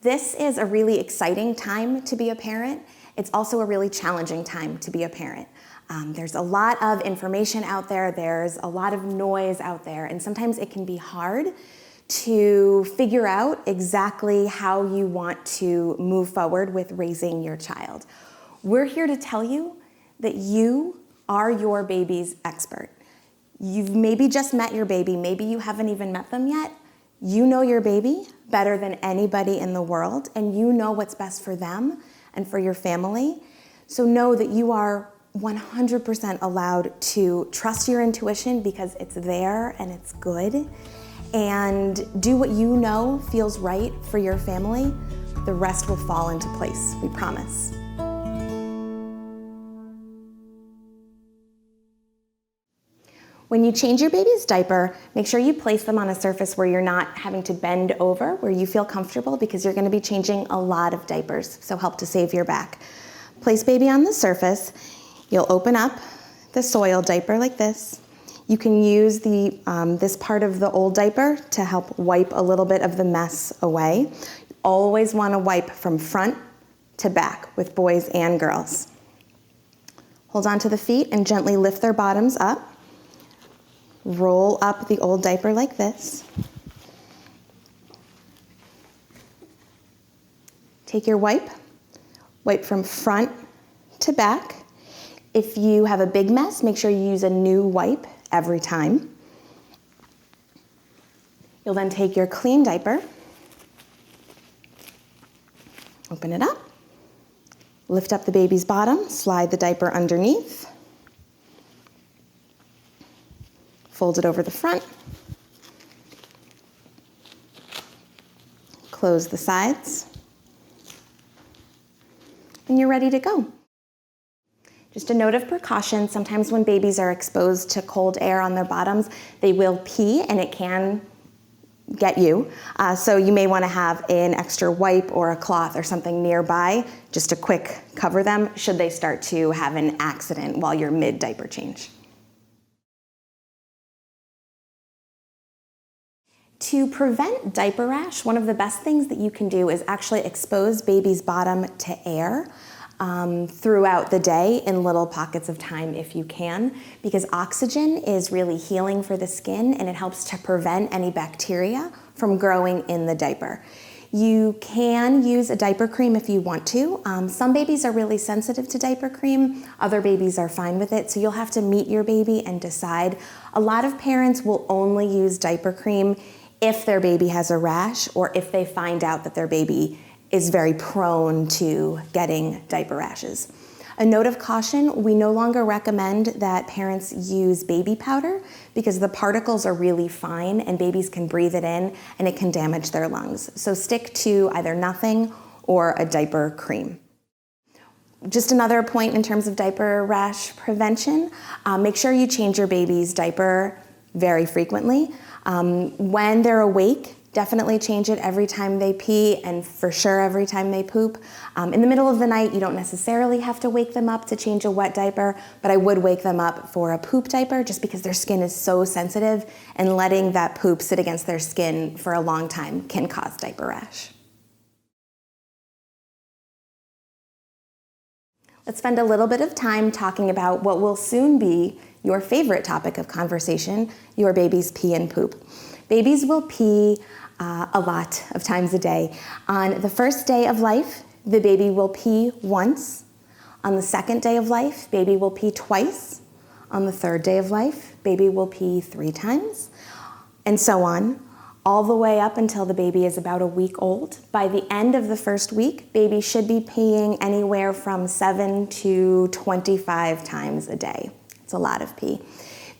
This is a really exciting time to be a parent. It's also a really challenging time to be a parent. There's a lot of information out there, there's a lot of noise out there, and sometimes it can be hard to figure out exactly how you want to move forward with raising your child. We're here to tell you that you are your baby's expert. You've maybe just met your baby, maybe you haven't even met them yet. You know your baby better than anybody in the world, and you know what's best for them and for your family. So know that you are 100% allowed to trust your intuition because it's there and it's good. And do what you know feels right for your family. The rest will fall into place, we promise. When you change your baby's diaper, make sure you place them on a surface where you're not having to bend over, where you feel comfortable, because you're going to be changing a lot of diapers, so help to save your back. Place baby on the surface. You'll open up the soil diaper like this. You can use this part of the old diaper to help wipe a little bit of the mess away. You always want to wipe from front to back with boys and girls. Hold on to the feet and gently lift their bottoms up. Roll up the old diaper like this. Take your wipe from front to back. If you have a big mess, make sure you use a new wipe every time. You'll then take your clean diaper, open it up, lift up the baby's bottom, slide the diaper underneath, fold it over the front, close the sides, and you're ready to go. Just a note of precaution, sometimes when babies are exposed to cold air on their bottoms, they will pee and it can get you. So you may want to have an extra wipe or a cloth or something nearby, just to quick cover them should they start to have an accident while you're mid-diaper change. To prevent diaper rash, one of the best things that you can do is actually expose baby's bottom to air throughout the day in little pockets of time if you can, because oxygen is really healing for the skin and it helps to prevent any bacteria from growing in the diaper. You can use a diaper cream if you want to. Some babies are really sensitive to diaper cream, other babies are fine with it, so you'll have to meet your baby and decide. A lot of parents will only use diaper cream if their baby has a rash or if they find out that their baby is very prone to getting diaper rashes. A note of caution, we no longer recommend that parents use baby powder because the particles are really fine and babies can breathe it in and it can damage their lungs. So stick to either nothing or a diaper cream. Just another point in terms of diaper rash prevention, make sure you change your baby's diaper very frequently. When they're awake, definitely change it every time they pee and for sure every time they poop. In the middle of the night, you don't necessarily have to wake them up to change a wet diaper, but I would wake them up for a poop diaper just because their skin is so sensitive and letting that poop sit against their skin for a long time can cause diaper rash. Let's spend a little bit of time talking about what will soon be your favorite topic of conversation, your baby's pee and poop. Babies will pee a lot of times a day. On the first day of life, the baby will pee once. On the second day of life, baby will pee twice. On the third day of life, baby will pee 3 times, and so on, all the way up until the baby is about a week old. By the end of the first week, baby should be peeing anywhere from 7 to 25 times a day. It's a lot of pee.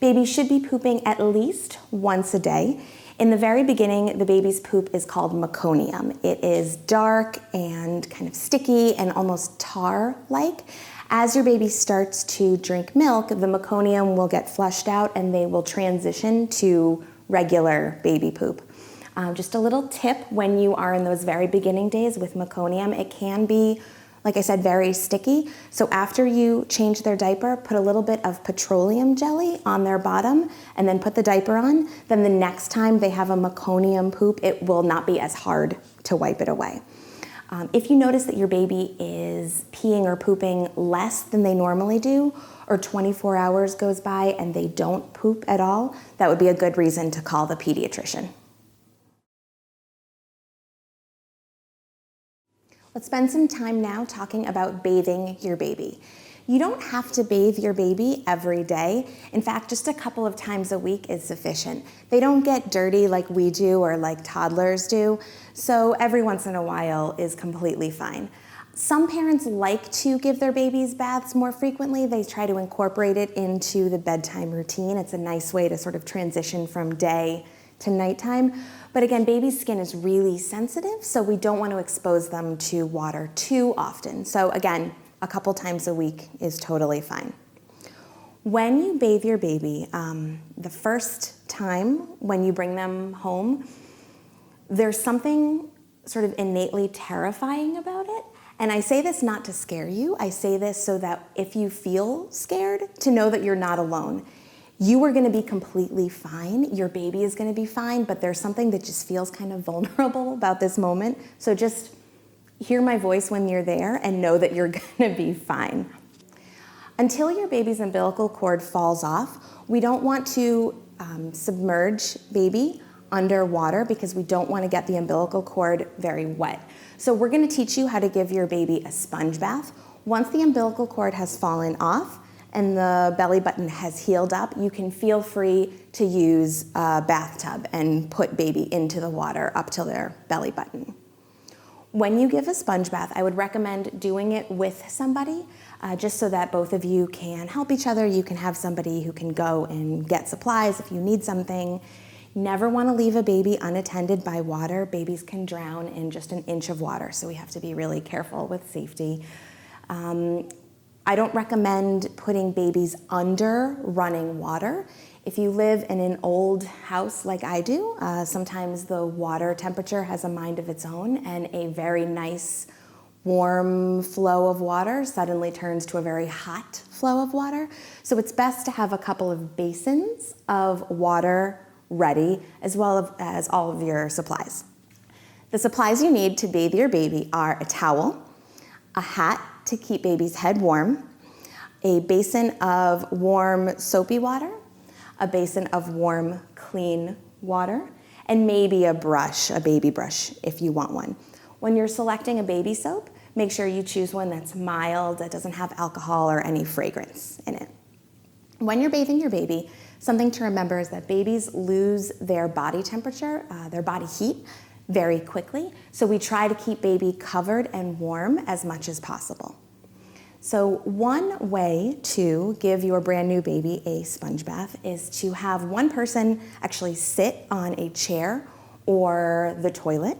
Baby should be pooping at least once a day. In the very beginning, the baby's poop is called meconium. It is dark and kind of sticky and almost tar-like. As your baby starts to drink milk, the meconium will get flushed out and they will transition to regular baby poop. Just a little tip when you are in those very beginning days with meconium, it can be, like I said, very sticky. So after you change their diaper, put a little bit of petroleum jelly on their bottom and then put the diaper on. Then the next time they have a meconium poop, it will not be as hard to wipe it away. If you notice that your baby is peeing or pooping less than they normally do, or 24 hours goes by and they don't poop at all, that would be a good reason to call the pediatrician. Let's spend some time now talking about bathing your baby. You don't have to bathe your baby every day. In fact, just a couple of times a week is sufficient. They don't get dirty like we do or like toddlers do, so every once in a while is completely fine. Some parents like to give their babies baths more frequently. They try to incorporate it into the bedtime routine. It's a nice way to sort of transition from day to nighttime. But again, baby's skin is really sensitive, so we don't want to expose them to water too often. So again, a couple times a week is totally fine. When you bathe your baby, the first time when you bring them home, there's something sort of innately terrifying about it. And I say this not to scare you. I say this so that if you feel scared, to know that you're not alone. You are going to be completely fine. Your baby is going to be fine, but there's something that just feels kind of vulnerable about this moment. So just hear my voice when you're there and know that you're going to be fine. Until your baby's umbilical cord falls off, we don't want to submerge baby underwater because we don't want to get the umbilical cord very wet. So we're going to teach you how to give your baby a sponge bath. Once the umbilical cord has fallen off and the belly button has healed up, you can feel free to use a bathtub and put baby into the water up to their belly button. When you give a sponge bath, I would recommend doing it with somebody, just so that both of you can help each other. You can have somebody who can go and get supplies if you need something. Never want to leave a baby unattended by water. Babies can drown in just an inch of water, so we have to be really careful with safety. I don't recommend putting babies under running water. If you live in an old house like I do, sometimes the water temperature has a mind of its own, and a very nice warm flow of water suddenly turns to a very hot flow of water. So it's best to have a couple of basins of water ready, as well as all of your supplies. The supplies you need to bathe your baby are a towel, a hat to keep baby's head warm, a basin of warm soapy water, a basin of warm clean water, and maybe a brush, a baby brush if you want one. When you're selecting a baby soap, make sure you choose one that's mild, that doesn't have alcohol or any fragrance in it. When you're bathing your baby, something to remember is that babies lose their body temperature, their body heat, very quickly. So we try to keep baby covered and warm as much as possible. So one way to give your brand new baby a sponge bath is to have one person actually sit on a chair or the toilet,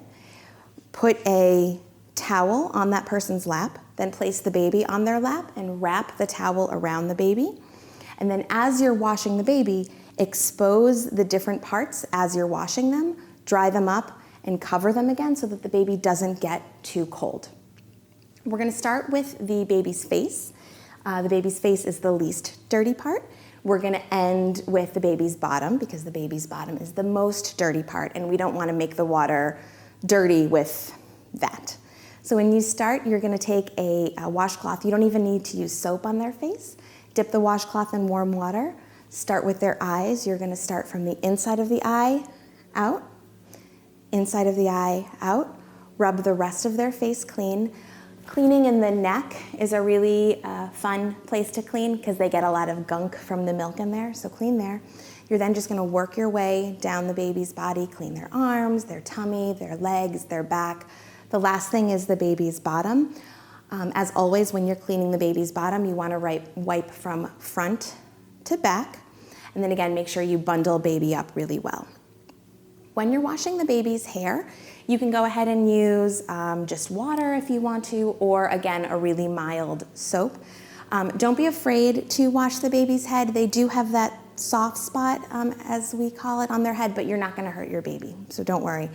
put a towel on that person's lap, then place the baby on their lap and wrap the towel around the baby. And then as you're washing the baby, expose the different parts as you're washing them, dry them up, and cover them again so that the baby doesn't get too cold. We're going to start with the baby's face. The baby's face is the least dirty part. We're going to end with the baby's bottom because the baby's bottom is the most dirty part, and we don't want to make the water dirty with that. So when you start, you're going to take a washcloth. You don't even need to use soap on their face. Dip the washcloth in warm water. Start with their eyes. You're going to start from the inside of the eye out, inside of the eye out. Rub the rest of their face clean. Cleaning in the neck is a really fun place to clean because they get a lot of gunk from the milk in there, so clean there. You're then just going to work your way down the baby's body, clean their arms, their tummy, their legs, their back. The last thing is the baby's bottom. As always, when you're cleaning the baby's bottom, you want to wipe from front to back. And then again, make sure you bundle baby up really well. When you're washing the baby's hair, you can go ahead and use just water if you want to, or again, a really mild soap. Don't be afraid to wash the baby's head. They do have that soft spot, as we call it, on their head, but you're not going to hurt your baby, so don't worry.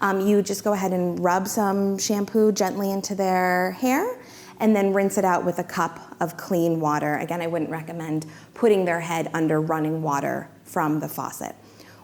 You just go ahead and rub some shampoo gently into their hair and then rinse it out with a cup of clean water. Again, I wouldn't recommend putting their head under running water from the faucet.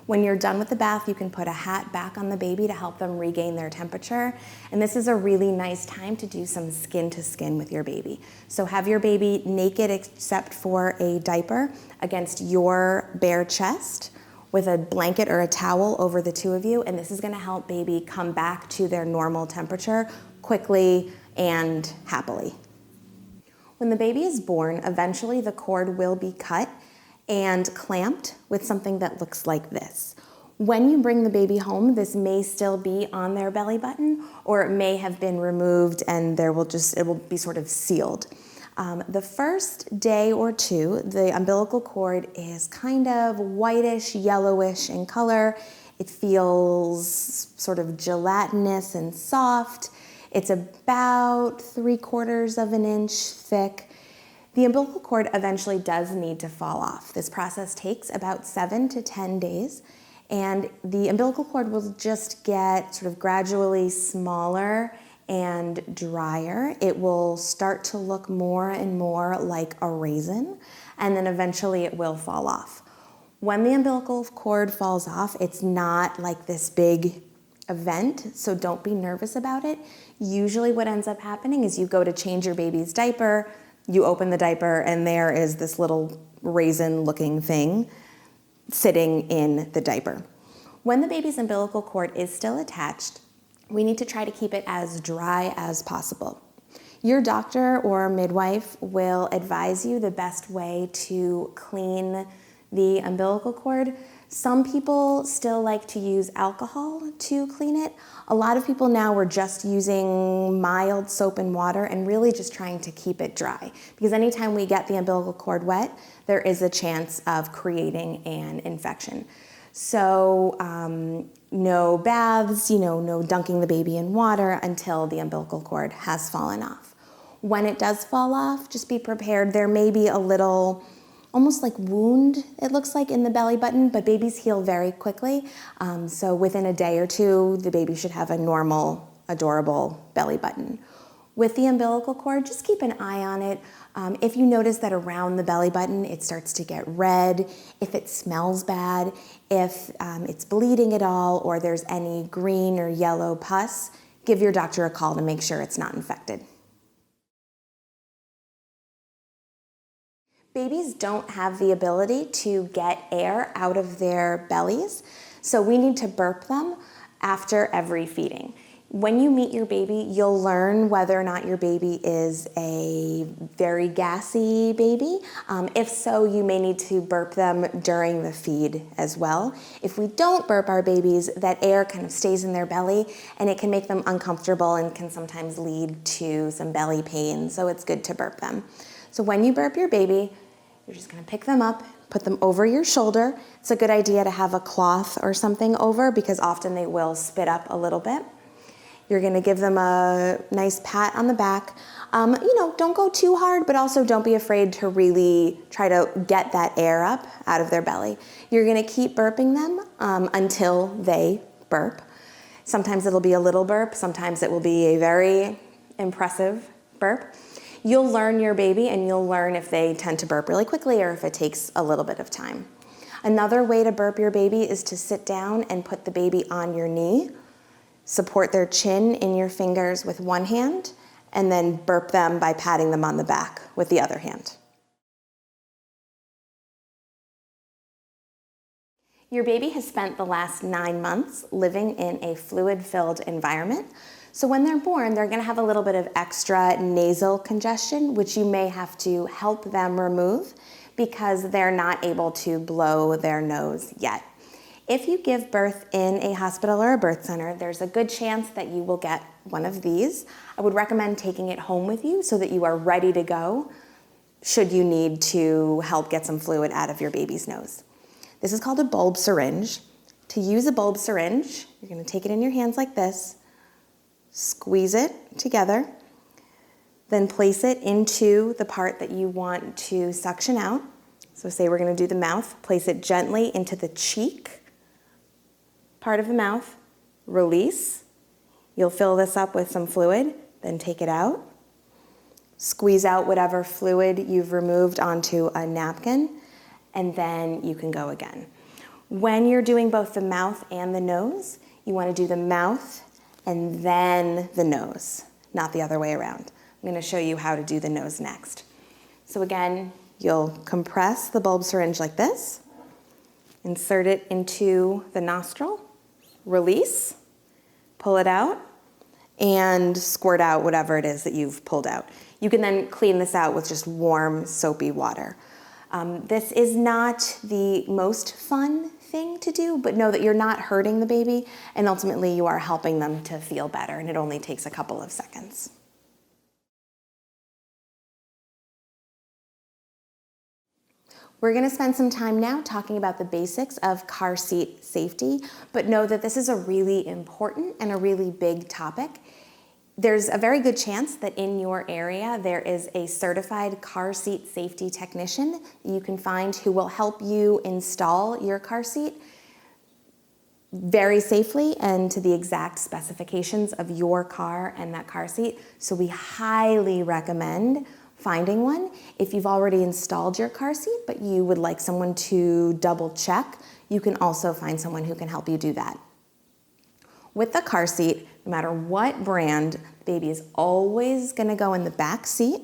When you're done with the bath, you can put a hat back on the baby to help them regain their temperature. And this is a really nice time to do some skin to skin with your baby. So have your baby naked except for a diaper against your bare chest with a blanket or a towel over the two of you. And this is gonna help baby come back to their normal temperature quickly and happily. When the baby is born, eventually the cord will be cut and clamped with something that looks like this. When you bring the baby home, this may still be on their belly button, or it may have been removed and it will be sort of sealed. The first day or two, the umbilical cord is kind of whitish, yellowish in color. It feels sort of gelatinous and soft. It's about 3/4 of an inch thick. The umbilical cord eventually does need to fall off. This process takes about 7 to 10 days, and the umbilical cord will just get sort of gradually smaller and drier. It will start to look more and more like a raisin, and then eventually it will fall off. When the umbilical cord falls off, it's not like this big event, so don't be nervous about it. Usually what ends up happening is you go to change your baby's diaper, you open the diaper, and there is this little raisin-looking thing sitting in the diaper. When the baby's umbilical cord is still attached, we need to try to keep it as dry as possible. Your doctor or midwife will advise you the best way to clean the umbilical cord. Some people still like to use alcohol to clean it. A lot of people now are just using mild soap and water and really just trying to keep it dry. Because anytime we get the umbilical cord wet, there is a chance of creating an infection. So no baths, no dunking the baby in water until the umbilical cord has fallen off. When it does fall off, just be prepared. There may be a little almost like wound, it looks like, in the belly button, but babies heal very quickly. So within a day or two, the baby should have a normal, adorable belly button. With the umbilical cord, just keep an eye on it. If you notice that around the belly button, it starts to get red, if it smells bad, if it's bleeding at all, or there's any green or yellow pus, give your doctor a call to make sure it's not infected. Babies don't have the ability to get air out of their bellies, so we need to burp them after every feeding. When you meet your baby, you'll learn whether or not your baby is a very gassy baby. If so, you may need to burp them during the feed as well. If we don't burp our babies, that air kind of stays in their belly and it can make them uncomfortable and can sometimes lead to some belly pain, so it's good to burp them. So when you burp your baby, you're just gonna pick them up, put them over your shoulder. It's a good idea to have a cloth or something over because often they will spit up a little bit. You're gonna give them a nice pat on the back. Don't go too hard, but also don't be afraid to really try to get that air up out of their belly. You're gonna keep burping them until they burp. Sometimes it'll be a little burp, sometimes it will be a very impressive burp. You'll learn your baby and you'll learn if they tend to burp really quickly or if it takes a little bit of time. Another way to burp your baby is to sit down and put the baby on your knee, support their chin in your fingers with one hand, and then burp them by patting them on the back with the other hand. Your baby has spent the last 9 months living in a fluid-filled environment. So when they're born, they're gonna have a little bit of extra nasal congestion, which you may have to help them remove because they're not able to blow their nose yet. If you give birth in a hospital or a birth center, there's a good chance that you will get one of these. I would recommend taking it home with you so that you are ready to go should you need to help get some fluid out of your baby's nose. This is called a bulb syringe. To use a bulb syringe, you're gonna take it in your hands like this, squeeze it together, then place it into the part that you want to suction out. So say we're gonna do the mouth, place it gently into the cheek part of the mouth, release. You'll fill this up with some fluid, then take it out. Squeeze out whatever fluid you've removed onto a napkin, and then you can go again. When you're doing both the mouth and the nose, you want to do the mouth and then the nose, not the other way around. I'm going to show you how to do the nose next. So again, you'll compress the bulb syringe like this, insert it into the nostril, release, pull it out, and squirt out whatever it is that you've pulled out. You can then clean this out with just warm, soapy water. This is not the most fun thing to do, but know that you're not hurting the baby, and ultimately you are helping them to feel better, and it only takes a couple of seconds. We're going to spend some time now talking about the basics of car seat safety, but know that this is a really important and a really big topic. There's a very good chance that in your area there is a certified car seat safety technician that you can find who will help you install your car seat very safely and to the exact specifications of your car and that car seat. So we highly recommend finding one. If you've already installed your car seat, but you would like someone to double check, you can also find someone who can help you do that. With the car seat, no matter what brand, the baby is always going to go in the back seat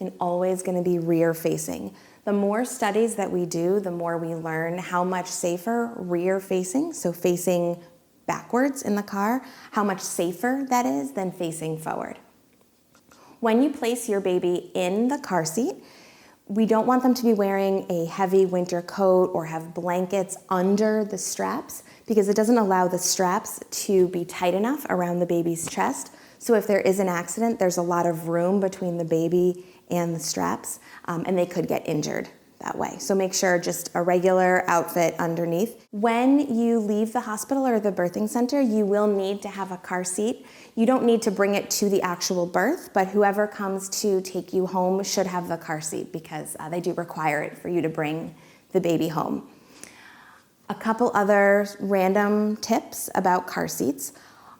and always going to be rear facing. The more studies that we do, the more we learn how much safer rear facing, so facing backwards in the car, how much safer that is than facing forward. When you place your baby in the car seat, we don't want them to be wearing a heavy winter coat or have blankets under the straps because it doesn't allow the straps to be tight enough around the baby's chest. So if there is an accident, there's a lot of room between the baby and the straps, and they could get injured that way. So make sure just a regular outfit underneath. When you leave the hospital or the birthing center, you will need to have a car seat. You don't need to bring it to the actual birth, but whoever comes to take you home should have the car seat because they do require it for you to bring the baby home. A couple other random tips about car seats.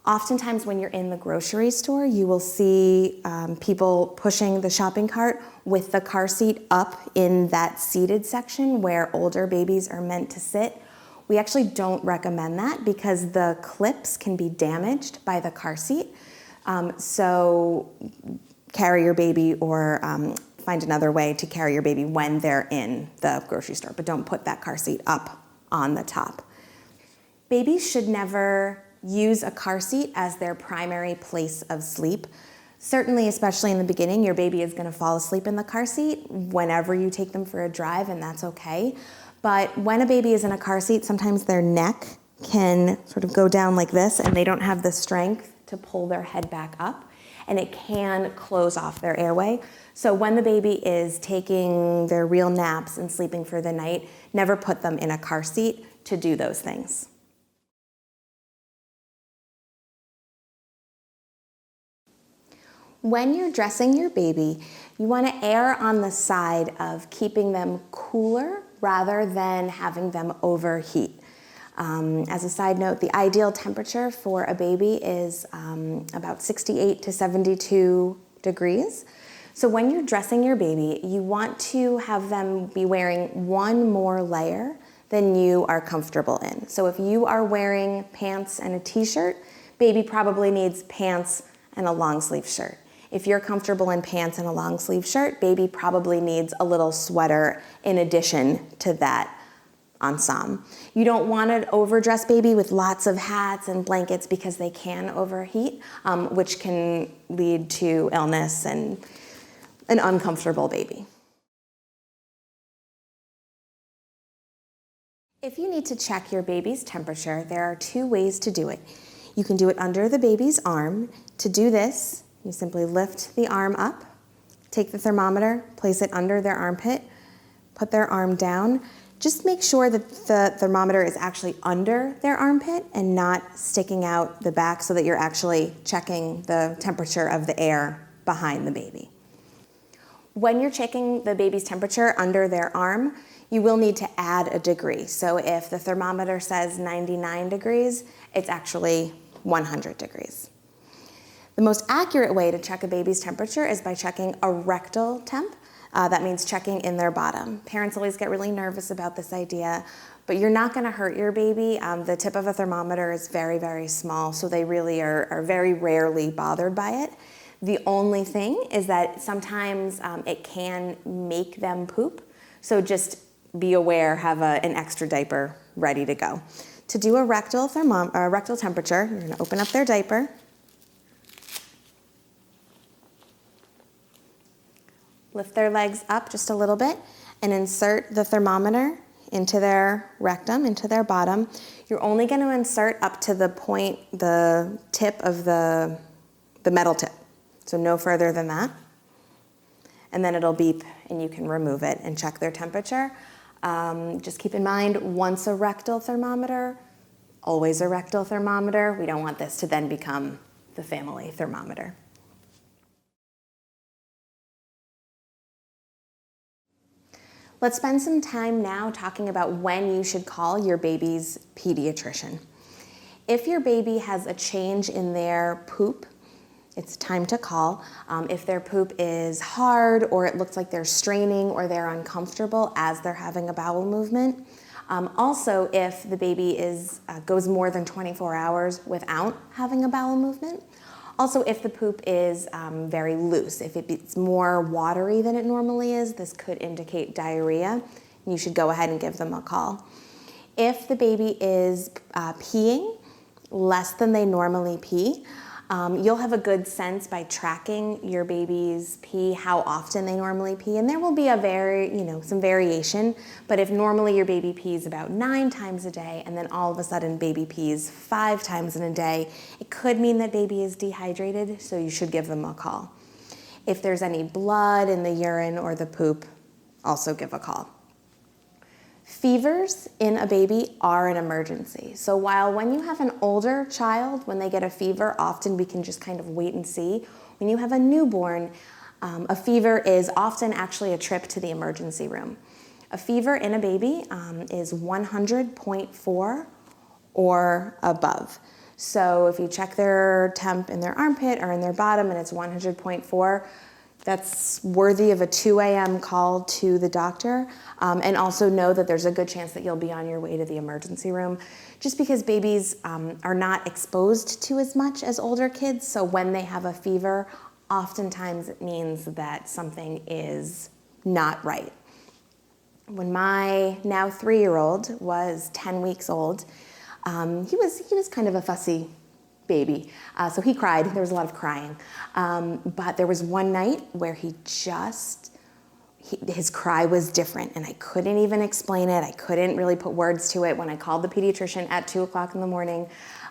Oftentimes when you're in the grocery store, you will see people pushing the shopping cart with the car seat up in that seated section where older babies are meant to sit. We actually don't recommend that because the clips can be damaged by the car seat. So carry your baby or find another way to carry your baby when they're in the grocery store, but don't put that car seat up on the top. Babies should never use a car seat as their primary place of sleep. Certainly, especially in the beginning, your baby is going to fall asleep in the car seat whenever you take them for a drive, and that's okay. But when a baby is in a car seat, sometimes their neck can sort of go down like this, and they don't have the strength to pull their head back up, and it can close off their airway. So when the baby is taking their real naps and sleeping for the night, never put them in a car seat to do those things. When you're dressing your baby, you want to err on the side of keeping them cooler rather than having them overheat. As a side note, the ideal temperature for a baby is about 68 to 72 degrees. So when you're dressing your baby, you want to have them be wearing one more layer than you are comfortable in. So if you are wearing pants and a t-shirt, baby probably needs pants and a long sleeve shirt. If you're comfortable in pants and a long sleeve shirt, baby probably needs a little sweater in addition to that ensemble. You don't want an overdressed baby with lots of hats and blankets because they can overheat, which can lead to illness and an uncomfortable baby. If you need to check your baby's temperature, there are two ways to do it. You can do it under the baby's arm. To do this, you simply lift the arm up, take the thermometer, place it under their armpit, put their arm down. Just make sure that the thermometer is actually under their armpit and not sticking out the back so that you're actually checking the temperature of the air behind the baby. When you're checking the baby's temperature under their arm, you will need to add a degree. So if the thermometer says 99 degrees, it's actually 100 degrees. The most accurate way to check a baby's temperature is by checking a rectal temp. That means checking in their bottom. Parents always get really nervous about this idea, but you're not gonna hurt your baby. The tip of a thermometer is very, very small, so they really are very rarely bothered by it. The only thing is that sometimes it can make them poop, so just be aware, have an extra diaper ready to go. To do a rectal temperature, you're gonna open up their diaper. Lift their legs up just a little bit and insert the thermometer into their rectum, into their bottom. You're only going to insert up to the point, the tip of the metal tip. So no further than that. And then it'll beep and you can remove it and check their temperature. Just keep in mind, once a rectal thermometer, always a rectal thermometer. We don't want this to then become the family thermometer. Let's spend some time now talking about when you should call your baby's pediatrician. If your baby has a change in their poop, it's time to call. If their poop is hard or it looks like they're straining or they're uncomfortable as they're having a bowel movement. Also, if the baby goes more than 24 hours without having a bowel movement. Also, if the poop is very loose, if it's more watery than it normally is, this could indicate diarrhea. You should go ahead and give them a call. If the baby is peeing less than they normally pee, you'll have a good sense by tracking your baby's pee, how often they normally pee, and there will be some variation, but if normally your baby pees about 9 times a day and then all of a sudden baby pees 5 times in a day, it could mean that baby is dehydrated, so you should give them a call. If there's any blood in the urine or the poop, also give a call. Fevers in a baby are an emergency. So while when you have an older child, when they get a fever, often we can just kind of wait and see. When you have a newborn, a fever is often actually a trip to the emergency room. A fever in a baby is 100.4 or above. So if you check their temp in their armpit or in their bottom and it's 100.4, that's worthy of a 2 a.m. call to the doctor, and also know that there's a good chance that you'll be on your way to the emergency room, just because babies are not exposed to as much as older kids, so when they have a fever, oftentimes it means that something is not right. When my now 3-year-old was 10 weeks old, he was kind of a fussy baby. So he cried. There was a lot of crying. But there was one night where his cry was different and I couldn't even explain it. I couldn't really put words to it when I called the pediatrician at 2 o'clock in the morning.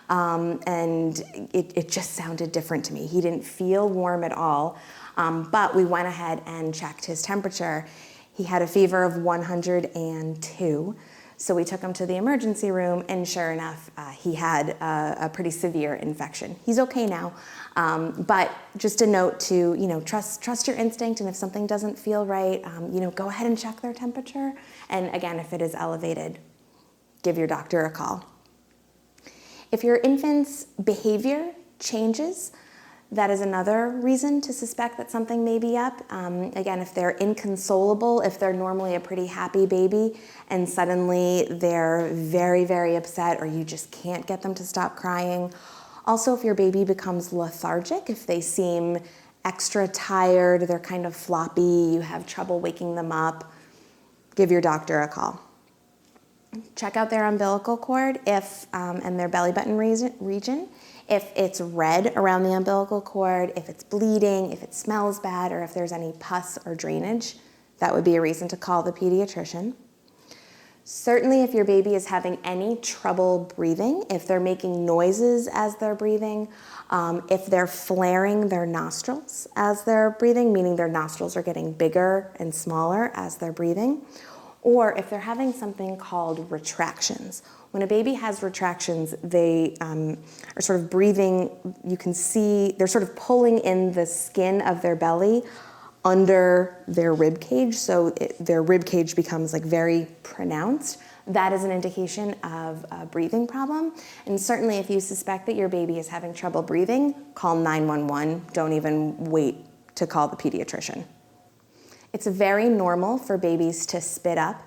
And it just sounded different to me. He didn't feel warm at all. But we went ahead and checked his temperature. He had a fever of 102. So we took him to the emergency room, and sure enough, he had a pretty severe infection. He's okay now, but just a note to trust your instinct, and if something doesn't feel right, go ahead and check their temperature. And again, if it is elevated, give your doctor a call. If your infant's behavior changes, that is another reason to suspect that something may be up. Again, if they're inconsolable, if they're normally a pretty happy baby and suddenly they're very, very upset or you just can't get them to stop crying. Also, if your baby becomes lethargic, if they seem extra tired, they're kind of floppy, you have trouble waking them up, give your doctor a call. Check out their umbilical cord and their belly button region. If it's red around the umbilical cord, if it's bleeding, if it smells bad, or if there's any pus or drainage, that would be a reason to call the pediatrician. Certainly if your baby is having any trouble breathing, if they're making noises as they're breathing, if they're flaring their nostrils as they're breathing, meaning their nostrils are getting bigger and smaller as they're breathing, or if they're having something called retractions. When a baby has retractions, they are sort of breathing, you can see, they're sort of pulling in the skin of their belly under their rib cage, so their rib cage becomes like very pronounced. That is an indication of a breathing problem. And certainly if you suspect that your baby is having trouble breathing, call 911. Don't even wait to call the pediatrician. It's very normal for babies to spit up.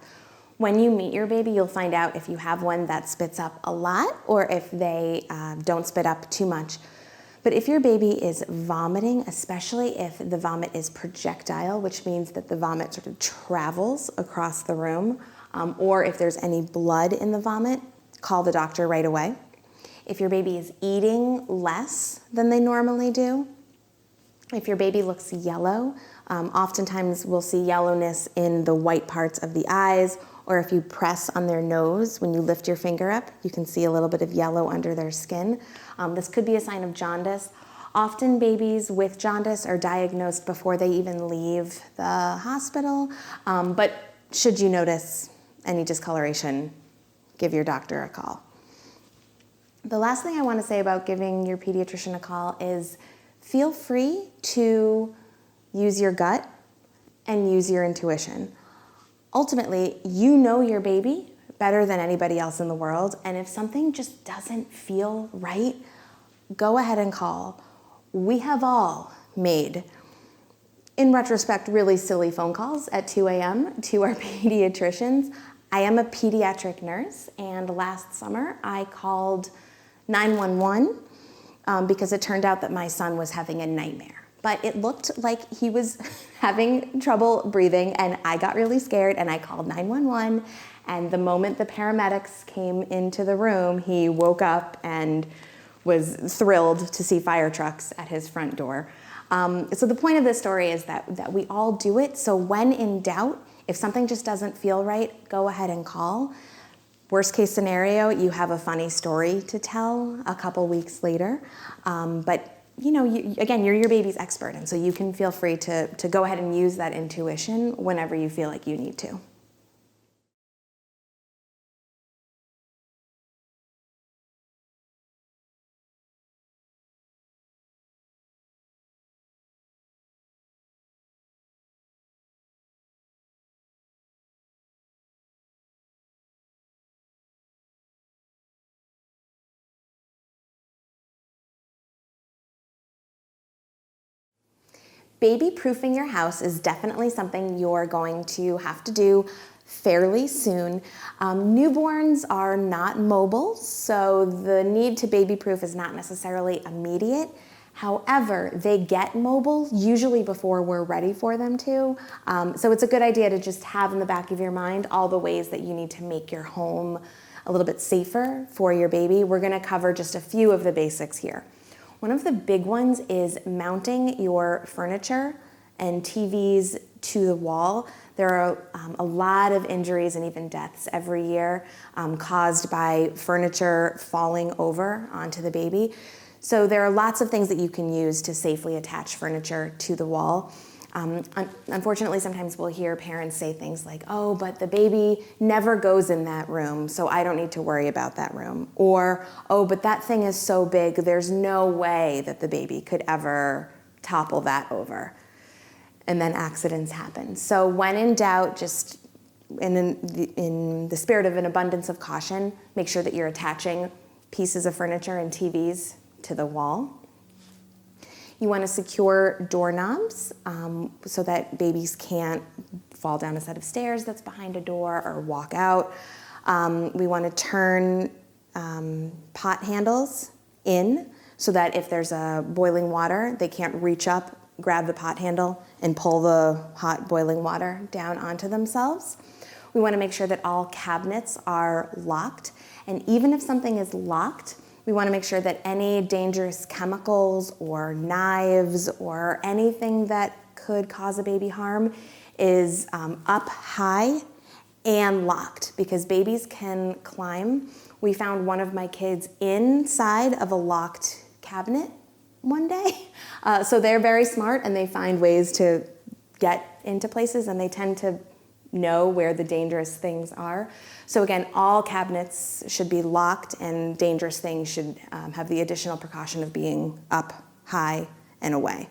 When you meet your baby, you'll find out if you have one that spits up a lot or if they don't spit up too much. But if your baby is vomiting, especially if the vomit is projectile, which means that the vomit sort of travels across the room, or if there's any blood in the vomit, call the doctor right away. If your baby is eating less than they normally do, if your baby looks yellow, oftentimes we'll see yellowness in the white parts of the eyes, or if you press on their nose, when you lift your finger up, you can see a little bit of yellow under their skin. This could be a sign of jaundice. Often babies with jaundice are diagnosed before they even leave the hospital, but should you notice any discoloration, give your doctor a call. The last thing I want to say about giving your pediatrician a call is feel free to use your gut and use your intuition. Ultimately, you know your baby better than anybody else in the world, and if something just doesn't feel right, go ahead and call. We have all made, in retrospect, really silly phone calls at 2 a.m. to our pediatricians. I am a pediatric nurse, and last summer I called 911 because it turned out that my son was having a nightmare. But it looked like he was having trouble breathing, and I got really scared, and I called 911, and the moment the paramedics came into the room, he woke up and was thrilled to see fire trucks at his front door. So the point of this story is that we all do it, so when in doubt, if something just doesn't feel right, go ahead and call. Worst case scenario, you have a funny story to tell a couple weeks later, but you know, again, you're your baby's expert, and so you can feel free to go ahead and use that intuition whenever you feel like you need to. Baby-proofing your house is definitely something you're going to have to do fairly soon. Newborns are not mobile, so the need to baby-proof is not necessarily immediate. However, they get mobile usually before we're ready for them to. So it's a good idea to just have in the back of your mind all the ways that you need to make your home a little bit safer for your baby. We're going to cover just a few of the basics here. One of the big ones is mounting your furniture and TVs to the wall. There are a lot of injuries and even deaths every year caused by furniture falling over onto the baby. So there are lots of things that you can use to safely attach furniture to the wall. Unfortunately, sometimes we'll hear parents say things like, oh, but the baby never goes in that room, so I don't need to worry about that room. Or, oh, but that thing is so big, there's no way that the baby could ever topple that over. And then accidents happen. So when in doubt, just in the spirit of an abundance of caution, make sure that you're attaching pieces of furniture and TVs to the wall. You want to secure doorknobs so that babies can't fall down a set of stairs that's behind a door or walk out. We want to turn pot handles in so that if there's a boiling water, they can't reach up, grab the pot handle, and pull the hot boiling water down onto themselves. We want to make sure that all cabinets are locked, and even if something is locked, we want to make sure that any dangerous chemicals or knives or anything that could cause a baby harm is up high and locked, because babies can climb. We found one of my kids inside of a locked cabinet one day. So they're very smart and they find ways to get into places, and they tend to know where the dangerous things are. So again, all cabinets should be locked, and dangerous things should have the additional precaution of being up high and away.